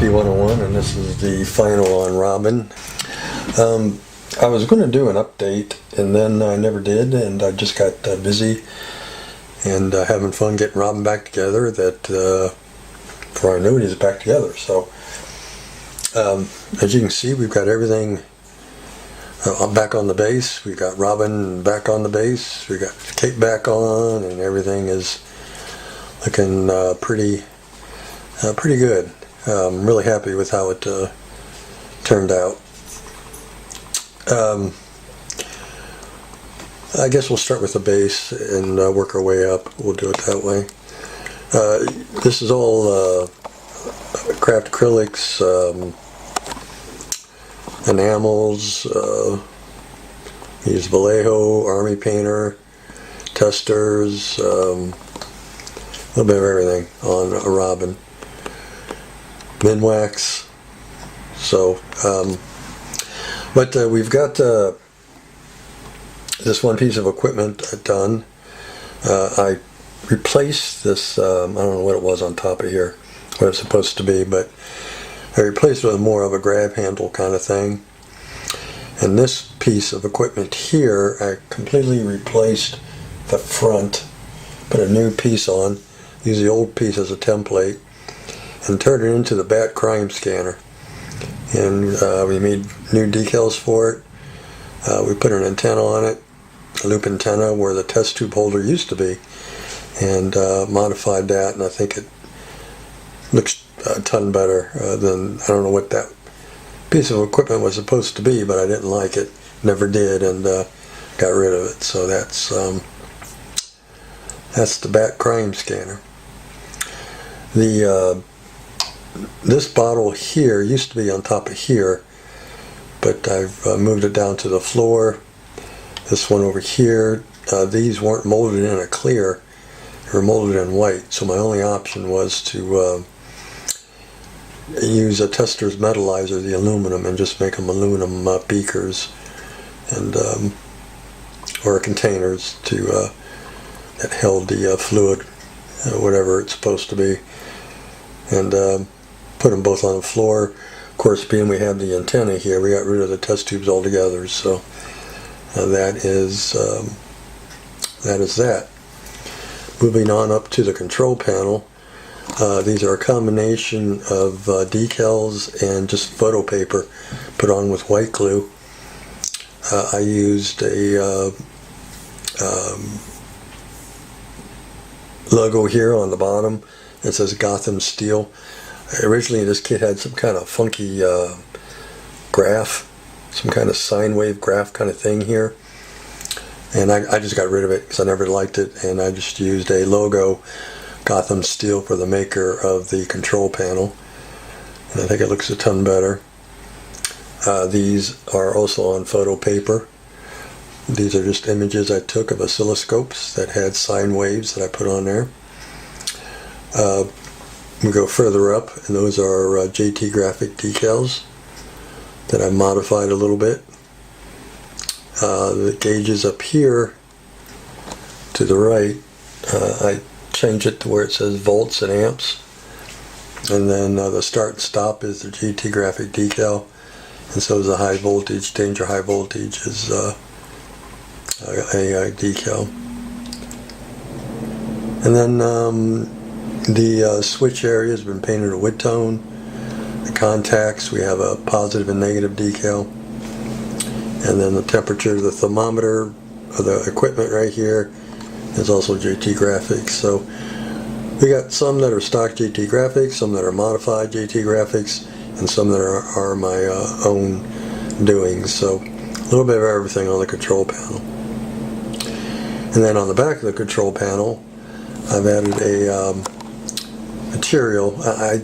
Recipe 101, and this is the final on Robin. I was going to do an update, and then I never did, and I just got busy and having fun getting Robin back together. That before I knew it, he's back together. So as you can see, we've got everything back on the base. We got Robin back on the base. We got Kate back on, and everything is looking pretty good. I'm really happy with how it turned out. I guess we'll start with the base and work our way up. We'll do it that way. This is all craft acrylics, enamels, use Vallejo, Army Painter, testers, a little bit of everything on a Robin. Minwax. So, but we've got this one piece of equipment done. I replaced this, I don't know what it was on top of here, what it's supposed to be, but I replaced it with more of a grab handle kind of thing. And this piece of equipment here, I completely replaced the front, put a new piece on, used the old piece as a template, and turned it into the Bat Crime Scanner. And we made new decals for it. We put an antenna on it, a loop antenna where the test tube holder used to be, and modified that, and I think it looks a ton better than, I don't know what that piece of equipment was supposed to be, but I didn't like it, never did, and got rid of it. So that's the Bat Crime Scanner. This bottle here used to be on top of here, but I've moved it down to the floor. This one over here, these weren't molded in a clear, they were molded in white, so my only option was to use a tester's metallizer, the aluminum, and just make them aluminum beakers and or containers to that held the fluid, whatever it's supposed to be, and put them both on the floor. Of course, being we have the antenna here, we got rid of the test tubes altogether. So that is that. Moving on up to the control panel. These are a combination of decals and just photo paper put on with white glue. I used a logo here on the bottom. It says Gotham Steel. Originally this kit had some kind of funky graph, some kind of sine wave graph kind of thing here, and I just got rid of it because I never liked it, and I just used a logo, Gotham Steel, for the maker of the control panel, and I think it looks a ton better. These are also on photo paper. These are just images I took of oscilloscopes that had sine waves that I put on there. We go further up, and those are JT Graphic decals that I modified a little bit. The gauges up here to the right, I changed it to where it says volts and amps, and then the start and stop is the JT Graphic decal, and so is the high voltage, danger high voltage is a decal. And then the switch area has been painted a wood tone. The contacts, we have a positive and negative decal. And then the temperature, the thermometer of the equipment right here is also JT Graphics. So we got some that are stock JT Graphics, some that are modified JT Graphics, and some that are my own doings. So a little bit of everything on the control panel. And then on the back of the control panel, I've added a material. I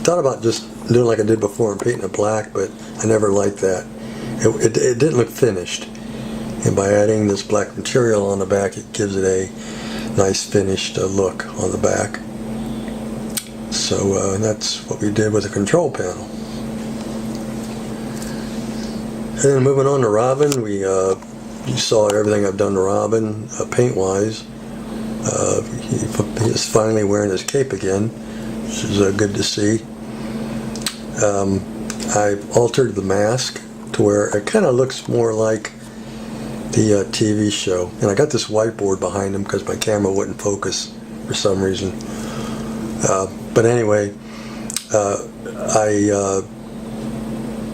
thought about just doing like I did before and painting it black, but I never liked that. It didn't look finished, and by adding this black material on the back, it gives it a nice finished look on the back. So that's what we did with the control panel. And then moving on to Robin, you saw everything I've done to Robin paint wise. He is finally wearing his cape again, which is good to see. I've altered the mask to where it kind of looks more like the TV show. And I got this whiteboard behind him because my camera wouldn't focus for some reason. But anyway, I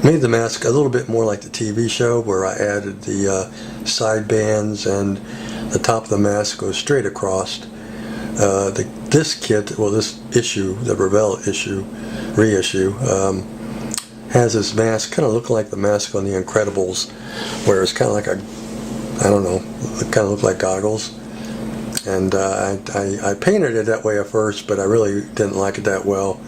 made the mask a little bit more like the TV show, where I added the side bands, and the top of the mask goes straight across. This kit, well, this issue, the Revell reissue, has this mask kind of looking like the mask on The Incredibles, where it's kind of like I don't know, it kind of looked like goggles. And I painted it that way at first, but I really didn't like it that well.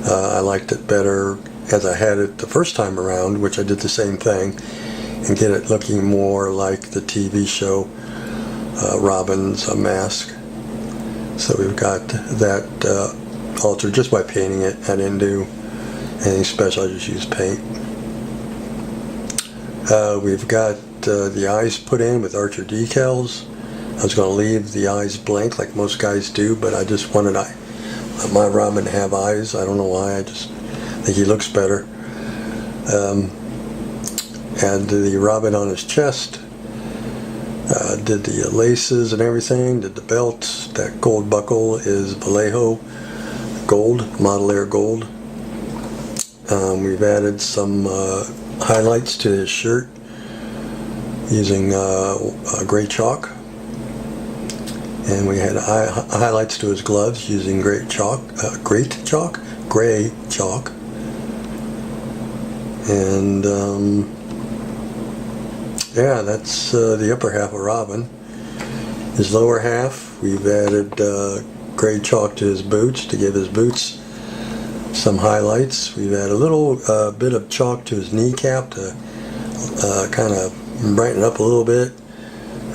I liked it better as I had it the first time around, which I did the same thing, and get it looking more like the TV show Robin's mask. So we've got that altered just by painting it. I didn't do anything special, I just used paint. We've got the eyes put in with Archer decals. I was going to leave the eyes blank like most guys do, but I just wanted my Robin to have eyes. I don't know why, I just think he looks better. And the Robin on his chest. Did the laces and everything, did the belts. That gold buckle is Vallejo gold, Model Air gold. We've added some highlights to his shirt using gray chalk. And we had highlights to his gloves using gray chalk. And yeah, that's the upper half of Robin. His lower half, we've added gray chalk to his boots to give his boots some highlights. We've added a little bit of chalk to his kneecap to kind of brighten it up a little bit.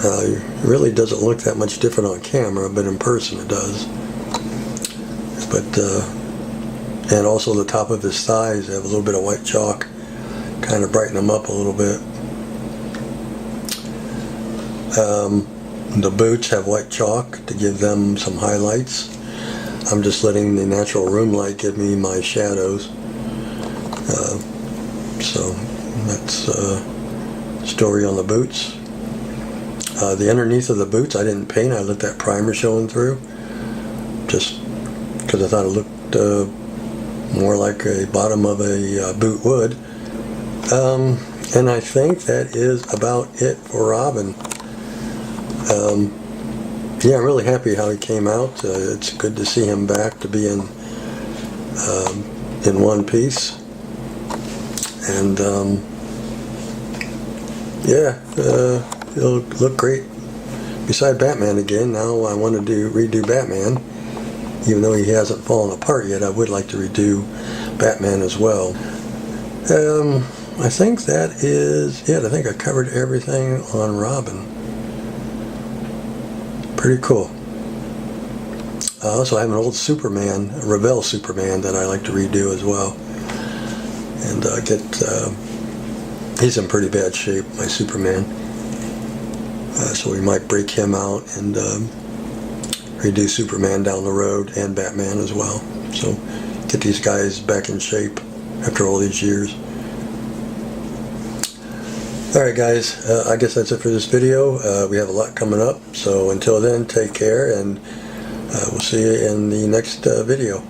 It really doesn't look that much different on camera, but in person it does. But and also the top of his thighs have a little bit of white chalk, kind of brighten them up a little bit. The boots have white chalk to give them some highlights. I'm just letting the natural room light give me my shadows. So that's story on the boots. The underneath of the boots I didn't paint. I let that primer showing through, just because I thought it looked more like a bottom of a boot would. And I think that is about it for Robin. Yeah, I'm really happy how he came out. It's good to see him back to be in one piece. And yeah, it'll look great beside Batman again. Now I want to redo Batman. Even though he hasn't fallen apart yet, I would like to redo Batman as well. I think that is it. I think I covered everything on Robin. Pretty cool. I also have an old Superman, a Revell Superman, that I like to redo as well. And he's in pretty bad shape, my Superman. So we might break him out and redo Superman down the road, and Batman as well. So get these guys back in shape after all these years. Alright guys, I guess that's it for this video. We have a lot coming up, so until then, take care, and we'll see you in the next video.